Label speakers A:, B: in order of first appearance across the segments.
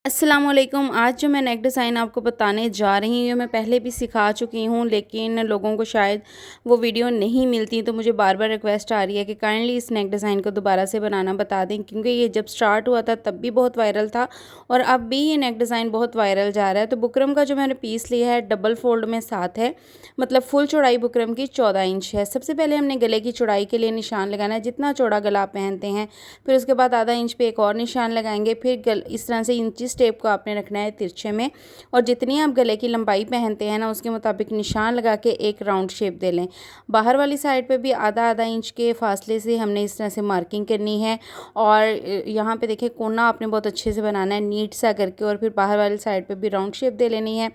A: अस्सलामुअलैकुम। आज जो मैं नेक डिज़ाइन आपको बताने जा रही हूँ, मैं पहले भी सिखा चुकी हूँ, लेकिन लोगों को शायद वो वीडियो नहीं मिलती, तो मुझे बार बार रिक्वेस्ट आ रही है कि काइंडली इस नेक डिज़ाइन को दोबारा से बनाना बता दें, क्योंकि ये जब स्टार्ट हुआ था तब भी बहुत वायरल था और अब भी ये नेक डिज़ाइन बहुत वायरल जा रहा है। तो बुकरम का जो मैंने पीस लिया है डबल फोल्ड में साथ है, मतलब फुल चौड़ाई बुकरम की 14 इंच है। सबसे पहले हमने गले की चौड़ाई के लिए निशान लगाना है, जितना चौड़ा गला आप पहनते हैं। फिर उसके बाद आधा इंच पे एक और निशान लगाएंगे। फिर इस तरह से इंची टेप को आपने रखना है तिरछे में, और जितनी आप गले की लंबाई पहनते हैं ना उसके मुताबिक निशान लगा के एक राउंड शेप दे लें। बाहर वाली साइड पे भी आधा आधा इंच के फासले से हमने इस तरह से मार्किंग करनी है। और यहाँ पे देखिए कोना आपने बहुत अच्छे से बनाना है नीट सा करके, और फिर बाहर वाली साइड पे भी राउंड शेप दे लेनी है।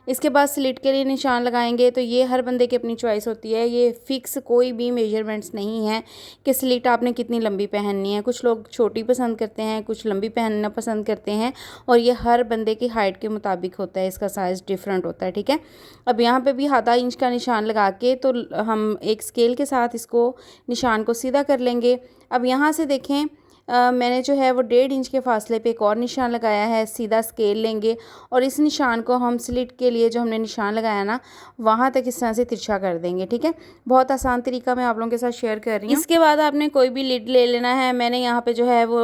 A: इसके बाद स्लिट के लिए निशान लगाएंगे। तो ये हर बंदे की अपनी चॉइस होती है, ये फिक्स कोई भी मेजरमेंट्स नहीं है कि स्लिट आपने कितनी लंबी पहननी है। कुछ लोग छोटी पसंद करते हैं, कुछ लंबी पहनना पसंद करते हैं, और ये हर बंदे की हाइट के मुताबिक होता है, इसका साइज़ डिफरेंट होता है। ठीक है, अब यहाँ पे भी आधा इंच का निशान लगा के तो हम एक स्केल के साथ इसको निशान को सीधा कर लेंगे। अब यहाँ से देखें मैंने जो है वो 1.5 इंच के फासले पे एक और निशान लगाया है। सीधा स्केल लेंगे और इस निशान को हम स्लिट के लिए जो हमने निशान लगाया ना वहाँ तक इस तरह से तिरछा कर देंगे। ठीक है, बहुत आसान तरीका मैं आप लोगों के साथ शेयर कर रही हूँ। इसके बाद आपने कोई भी लिड ले लेना है। मैंने यहाँ पे जो है वो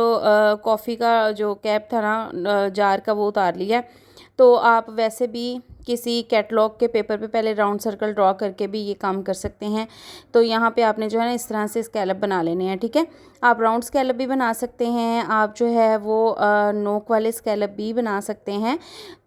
A: कॉफ़ी का जो कैप था ना जार का, वो उतार लिया है। तो आप वैसे भी किसी कैटलॉग के पेपर पे पहले राउंड सर्कल ड्रॉ करके भी ये काम कर सकते हैं। तो यहाँ पे आपने जो है ना इस तरह से स्कैलप बना लेने हैं। ठीक है, आप राउंड स्कैलप भी बना सकते हैं, आप जो है वो नोक वाले स्कैलप भी बना सकते हैं।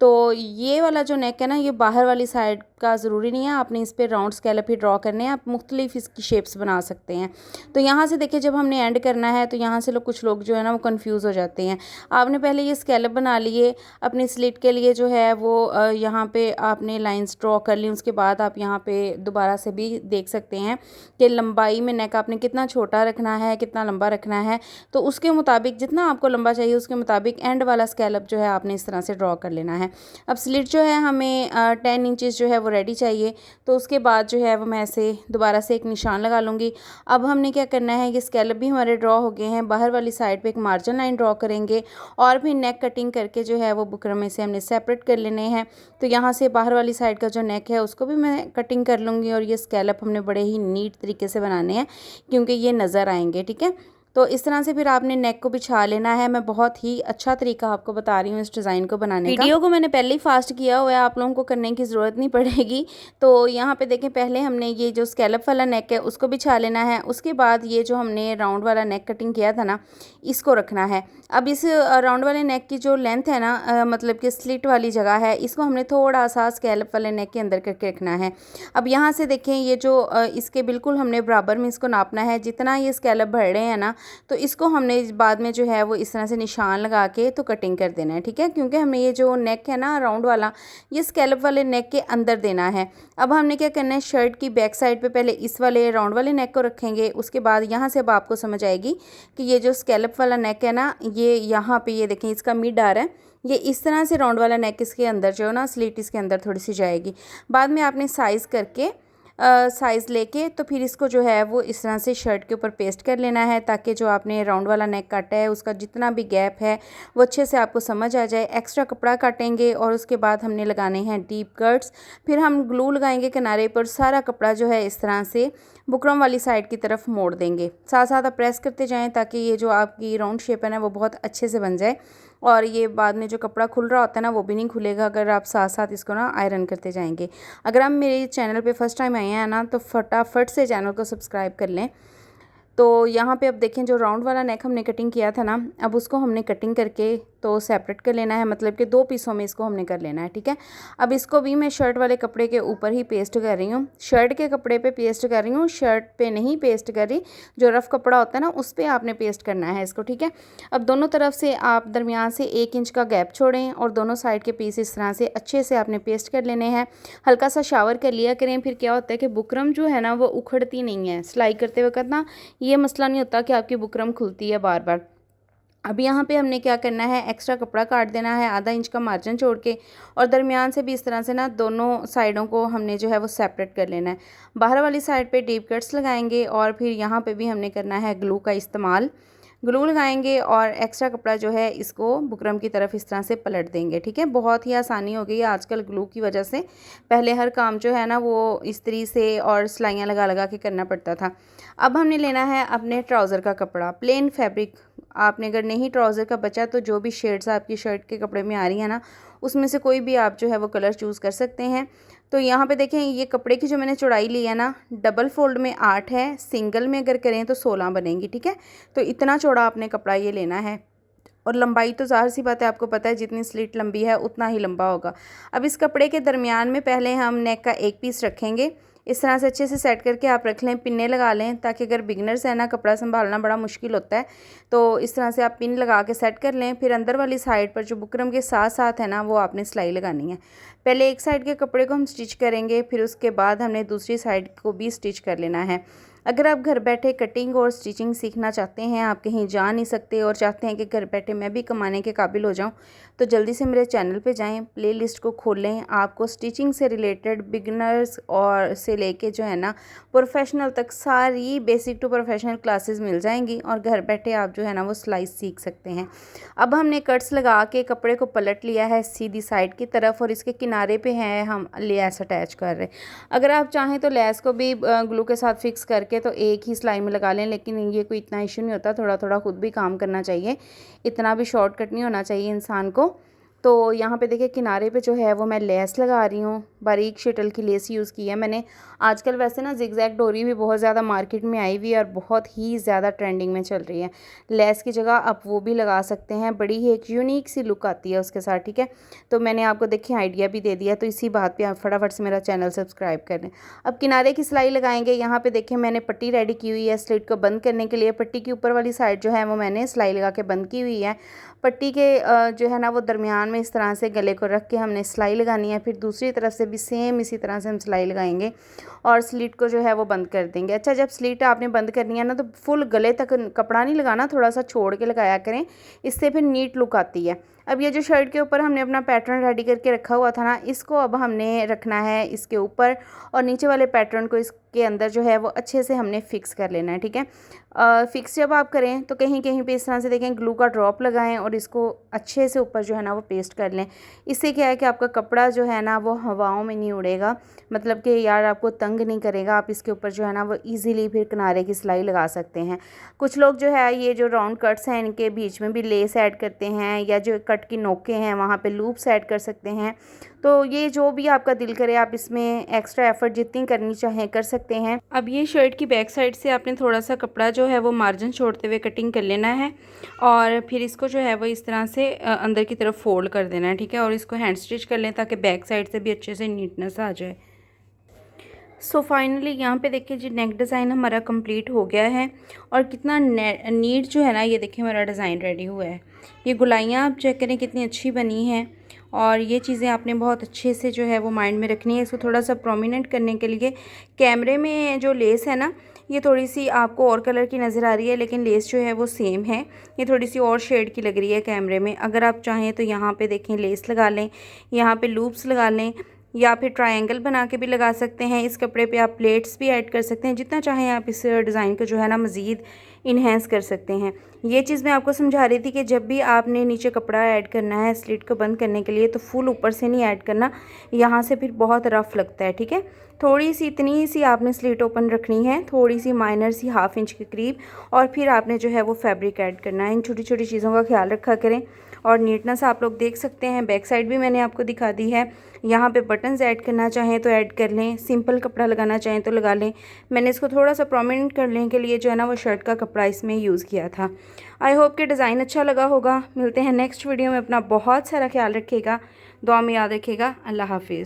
A: तो ये वाला जो नेक है ना, ये बाहर वाली साइड का ज़रूरी नहीं है, आपने इस पर राउंड स्कैलप ही ड्रॉ करने हैं। आप मुख्तलिफ इसकी शेप्स बना सकते हैं। तो यहाँ से देखिए जब हमने एंड करना है तो यहाँ से कुछ लोग जो है ना वो कन्फ्यूज़ हो जाते हैं। आपने पहले ये स्कैलप बना लिए, अपनी स्लिट के लिए जो है वो यहाँ पे आपने लाइंस ड्रॉ कर ली। उसके बाद आप यहाँ पे दोबारा से भी देख सकते हैं कि लंबाई में नेक आपने कितना छोटा रखना है, कितना लंबा रखना है। तो उसके मुताबिक जितना आपको लंबा चाहिए उसके मुताबिक एंड वाला स्कैलप जो है आपने इस तरह से ड्रॉ कर लेना है। अब स्लिट जो है हमें 10 इंचज़ जो है वो रेडी चाहिए। तो उसके बाद जो है वो मैं ऐसे दोबारा से एक निशान लगा लूँगी। अब हमने क्या करना है, ये स्कैलप भी हमारे ड्रॉ हो गए हैं। बाहर वाली साइड पे एक मार्जिन लाइन ड्रॉ करेंगे और फिर नेक कटिंग करके जो है वो बुकरम में से हमने सेपरेट कर लेने हैं। तो यहाँ से बाहर वाली साइड का जो नेक है उसको भी मैं कटिंग कर लूँगी, और ये स्कैलप हमने बड़े ही नीट तरीके से बनाने हैं क्योंकि ये नज़र आएंगे। ठीक है, तो इस तरह से फिर आपने नेक को बिछा लेना है। मैं बहुत ही अच्छा तरीका आपको बता रही हूँ इस डिज़ाइन को बनाने का। वीडियो को मैंने पहले ही फास्ट किया हुआ है, आप लोगों को करने की ज़रूरत नहीं पड़ेगी। तो यहाँ पे देखें, पहले हमने ये जो स्कैलप वाला नेक है उसको बिछा लेना है। उसके बाद ये जो हमने राउंड वाला नेक कटिंग किया था ना, इसको रखना है। अब इस राउंड वाले नेक की जो लेंथ है ना, मतलब कि स्लिट वाली जगह है, इसको हमने थोड़ा सा स्कैलप वाले नेक के अंदर करके रखना है। अब यहाँ से देखें ये जो इसके बिल्कुल हमने बराबर में इसको नापना है। जितना ये स्कैलप भर रहे हैं ना, तो इसको हमने बाद में जो है वो इस तरह से निशान लगा के तो कटिंग कर देना है। ठीक है, क्योंकि हमने ये जो नेक है ना राउंड वाला, ये स्कैलप वाले नेक के अंदर देना है। अब हमने क्या करना है, शर्ट की बैक साइड पे पहले इस वाले राउंड वाले नेक को रखेंगे। उसके बाद यहाँ से अब आपको समझ आएगी कि ये जो स्कैलप वाला नेक है ना, ये यहाँ पे ये देखें इसका मिड आ रहा है। ये इस तरह से राउंड वाला नेक इसके अंदर जो है ना, स्लीट इसके अंदर थोड़ी सी जाएगी। बाद में आपने साइज़ करके साइज़ लेके तो फिर इसको जो है वो इस तरह से शर्ट के ऊपर पेस्ट कर लेना है, ताकि जो आपने राउंड वाला नेक काटा है उसका जितना भी गैप है वो अच्छे से आपको समझ आ जाए। एक्स्ट्रा कपड़ा काटेंगे और उसके बाद हमने लगाने हैं डीप कट्स। फिर हम ग्लू लगाएंगे किनारे पर। सारा कपड़ा जो है इस तरह से बुकरम वाली साइड की तरफ मोड़ देंगे। साथ साथ आप प्रेस करते जाएं ताकि ये जो आपकी राउंड शेप है ना वो बहुत अच्छे से बन जाए, और ये बाद में जो कपड़ा खुल रहा होता है ना वो भी नहीं खुलेगा अगर आप साथ साथ इसको ना आयरन करते जाएंगे। अगर आप मेरे चैनल पे फर्स्ट टाइम आए हैं ना, तो फटाफट से चैनल को सब्सक्राइब कर लें। तो यहाँ पे अब देखें जो राउंड वाला नेक हमने कटिंग किया था ना, अब उसको हमने कटिंग करके तो सेपरेट कर लेना है, मतलब कि 2 पीसों में इसको हमने कर लेना है। ठीक है, अब इसको भी मैं शर्ट वाले कपड़े के ऊपर ही पेस्ट कर रही हूँ। शर्ट के कपड़े पे पेस्ट कर रही हूँ, शर्ट पे नहीं पेस्ट कर रही। जो रफ़ कपड़ा होता है ना उस पर आपने पेस्ट करना है इसको। ठीक है, अब दोनों तरफ से आप दरमियान से 1 इंच का गैप छोड़ें और दोनों साइड के पीस इस तरह से अच्छे से आपने पेस्ट कर लेने हैं। हल्का सा शावर कर लिया करें, फिर क्या होता है कि बुकरम जो है ना वो उखड़ती नहीं है। सिलाई करते वक्त ना ये मसला नहीं होता कि आपकी बुकरम खुलती है बार बार। अब यहाँ पे हमने क्या करना है, एक्स्ट्रा कपड़ा काट देना है आधा इंच का मार्जिन छोड़ के, और दरमियान से भी इस तरह से ना दोनों साइडों को हमने जो है वो सेपरेट कर लेना है। बाहर वाली साइड पे डीप कट्स लगाएंगे और फिर यहाँ पे भी हमने करना है ग्लू का इस्तेमाल। ग्लू लगाएंगे और एक्स्ट्रा कपड़ा जो है इसको बुकरम की तरफ इस तरह से पलट देंगे। ठीक है, बहुत ही आसानी हो गई है आजकल ग्लू की वजह से। पहले हर काम जो है ना वो इस्त्री से और सिलाइयाँ लगा लगा के करना पड़ता था। अब हमने लेना है अपने ट्राउज़र का कपड़ा, प्लेन फैब्रिक। आपने अगर नहीं ट्राउज़र का बचा तो जो भी शेड्स आपकी शर्ट के कपड़े में आ रही है ना, उसमें से कोई भी आप जो है वो कलर चूज़ कर सकते हैं। तो यहाँ पे देखें, ये कपड़े की जो मैंने चौड़ाई ली है ना, डबल फोल्ड में 8 है, सिंगल में अगर करें तो 16 बनेंगी। ठीक है, तो इतना चौड़ा आपने कपड़ा ये लेना है। और लंबाई तो ज़ाहिर सी बात है, आपको पता है जितनी स्लिट लंबी है उतना ही लंबा होगा। अब इस कपड़े के दरमियान में पहले हम नेक का एक पीस रखेंगे। इस तरह से अच्छे से सेट करके आप रख लें, पिन्ने लगा लें, ताकि अगर बिगनर्स है ना, कपड़ा संभालना बड़ा मुश्किल होता है, तो इस तरह से आप पिन लगा के सेट कर लें। फिर अंदर वाली साइड पर जो बुकरम के साथ साथ है ना, वो आपने सिलाई लगानी है। पहले एक साइड के कपड़े को हम स्टिच करेंगे, फिर उसके बाद हमने दूसरी साइड को भी स्टिच कर लेना है। अगर आप घर बैठे कटिंग और स्टिचिंग सीखना चाहते हैं, आप कहीं जा नहीं सकते और चाहते हैं कि घर बैठे मैं भी कमाने के काबिल हो जाऊं, तो जल्दी से मेरे चैनल पे जाएं, प्लेलिस्ट को खोलें। आपको स्टिचिंग से रिलेटेड बिगनर्स और से लेके जो है ना प्रोफेशनल तक सारी बेसिक टू प्रोफेशनल क्लासेस मिल जाएंगी और घर बैठे आप जो है ना वो सिलाई सीख सकते हैं। अब हमने कट्स लगा के कपड़े को पलट लिया है सीधी साइड की तरफ और इसके किनारे पे है हम लेस अटैच कर रहे हैं। अगर आप चाहें तो लेस को भी ग्लू के साथ फिक्स करके तो एक ही सिलाई में लगा लें, लेकिन ये कोई इतना इशू नहीं होता। थोड़ा थोड़ा खुद भी काम करना चाहिए, इतना भी शॉर्टकट नहीं होना चाहिए इंसान को। तो यहाँ पे देखिए किनारे पे जो है वो मैं लेस लगा रही हूँ, बारीक शटल की लेस यूज़ की है मैंने। आजकल वैसे ना जिगजैग डोरी भी बहुत ज़्यादा मार्केट में आई हुई है और बहुत ही ज़्यादा ट्रेंडिंग में चल रही है। लेस की जगह आप वो भी लगा सकते हैं, बड़ी ही एक यूनिक सी लुक आती है उसके साथ। ठीक है, तो मैंने आपको देखिए आइडिया भी दे दिया, तो इसी बात पर आप फटाफट से मेरा चैनल सब्सक्राइब कर लें। अब किनारे की सिलाई लगाएंगे। यहाँ पर देखिए मैंने पट्टी रेडी की हुई है स्लिट को बंद करने के लिए। पट्टी की ऊपर वाली साइड जो है वो मैंने सिलाई लगा के बंद की हुई है। पट्टी के जो है ना वो दरमियान में इस तरह से गले को रख के हमने सिलाई लगानी है। फिर दूसरी तरफ से भी सेम इसी तरह से हम सिलाई लगाएंगे और स्लिट को जो है वो बंद कर देंगे। अच्छा, जब स्लिट आपने बंद करनी है ना, तो फुल गले तक कपड़ा नहीं लगाना, थोड़ा सा छोड़ के लगाया करें, इससे फिर नीट लुक आती है। अब ये जो शर्ट के ऊपर हमने अपना पैटर्न रेडी करके रखा हुआ था ना, इसको अब हमने रखना है इसके ऊपर और नीचे वाले पैटर्न को इसके अंदर जो है वो अच्छे से हमने फिक्स कर लेना है। ठीक है, फिक्स जब आप करें तो कहीं कहीं पे इस तरह से देखें ग्लू का ड्रॉप लगाएं और इसको अच्छे से ऊपर जो है ना वो पेस्ट कर लें। इससे क्या है कि आपका कपड़ा जो है ना वो हवाओं में नहीं उड़ेगा, मतलब कि यार आपको तंग नहीं करेगा। आप इसके ऊपर जो है ना वो ईज़िली फिर किनारे की सिलाई लगा सकते हैं। कुछ लोग जो है ये जो राउंड कट्स हैं इनके बीच में भी लेस ऐड करते हैं, या जो कट की नोकें हैं वहाँ पे लूप्स ऐड कर सकते हैं। तो ये जो भी आपका दिल करे आप इसमें एक्स्ट्रा एफर्ट जितनी करनी चाहें कर सकते हैं। अब ये शर्ट की बैक साइड से आपने थोड़ा सा कपड़ा जो है वो मार्जिन छोड़ते हुए कटिंग कर लेना है और फिर इसको जो है वो इस तरह से अंदर की तरफ फोल्ड कर देना है। ठीक है, और इसको हैंड स्टिच कर लें ताकि बैक साइड से भी अच्छे से नीटनेस आ जाए। सो फाइनली यहाँ पे देखिए जी नेक डिज़ाइन हमारा कंप्लीट हो गया है और कितना नीट जो है ना, ये देखिए हमारा डिज़ाइन रेडी हुआ है। ये गुलाइयाँ आप चेक करें कितनी अच्छी बनी हैं और ये चीज़ें आपने बहुत अच्छे से जो है वो माइंड में रखनी है। इसको थोड़ा सा प्रोमिनेंट करने के लिए कैमरे में जो लेस है ना, ये थोड़ी सी आपको और कलर की नज़र आ रही है, लेकिन लेस जो है वो सेम है। ये थोड़ी सी और शेड की लग रही है कैमरे में। अगर आप चाहें तो यहाँ पे देखें लेस लगा लें, यहाँ पे लूप्स लगा लें, या फिर ट्रायंगल बना के भी लगा सकते हैं। इस कपड़े पे आप प्लेट्स भी ऐड कर सकते हैं, जितना चाहें आप इस डिज़ाइन को जो है ना मज़ीद इन्हेंस कर सकते हैं। ये चीज़ मैं आपको समझा रही थी कि जब भी आपने नीचे कपड़ा ऐड करना है स्लिट को बंद करने के लिए, तो फुल ऊपर से नहीं ऐड करना, यहाँ से फिर बहुत रफ़ लगता है। ठीक है, थोड़ी सी इतनी सी आपने स्लिट ओपन रखनी है, थोड़ी सी माइनर सी ½ इंच के करीब, और फिर आपने जो है वो फैब्रिक ऐड करना है। इन छोटी छोटी चीज़ों का ख्याल रखा करें और नीटनेस आप लोग देख सकते हैं। बैक साइड भी मैंने आपको दिखा दी है। यहाँ पे बटन्स ऐड करना चाहें तो ऐड कर लें, सिंपल कपड़ा लगाना चाहें तो लगा लें। मैंने इसको थोड़ा सा प्रोमिनेंट करने के लिए जो है ना वो शर्ट का कपड़ा इसमें यूज़ किया था। आई होप कि डिज़ाइन अच्छा लगा होगा। मिलते हैं नेक्स्ट वीडियो में। अपना बहुत सारा ख्याल रखिएगा, दुआ में याद रखिएगा। अल्लाह हाफिज़।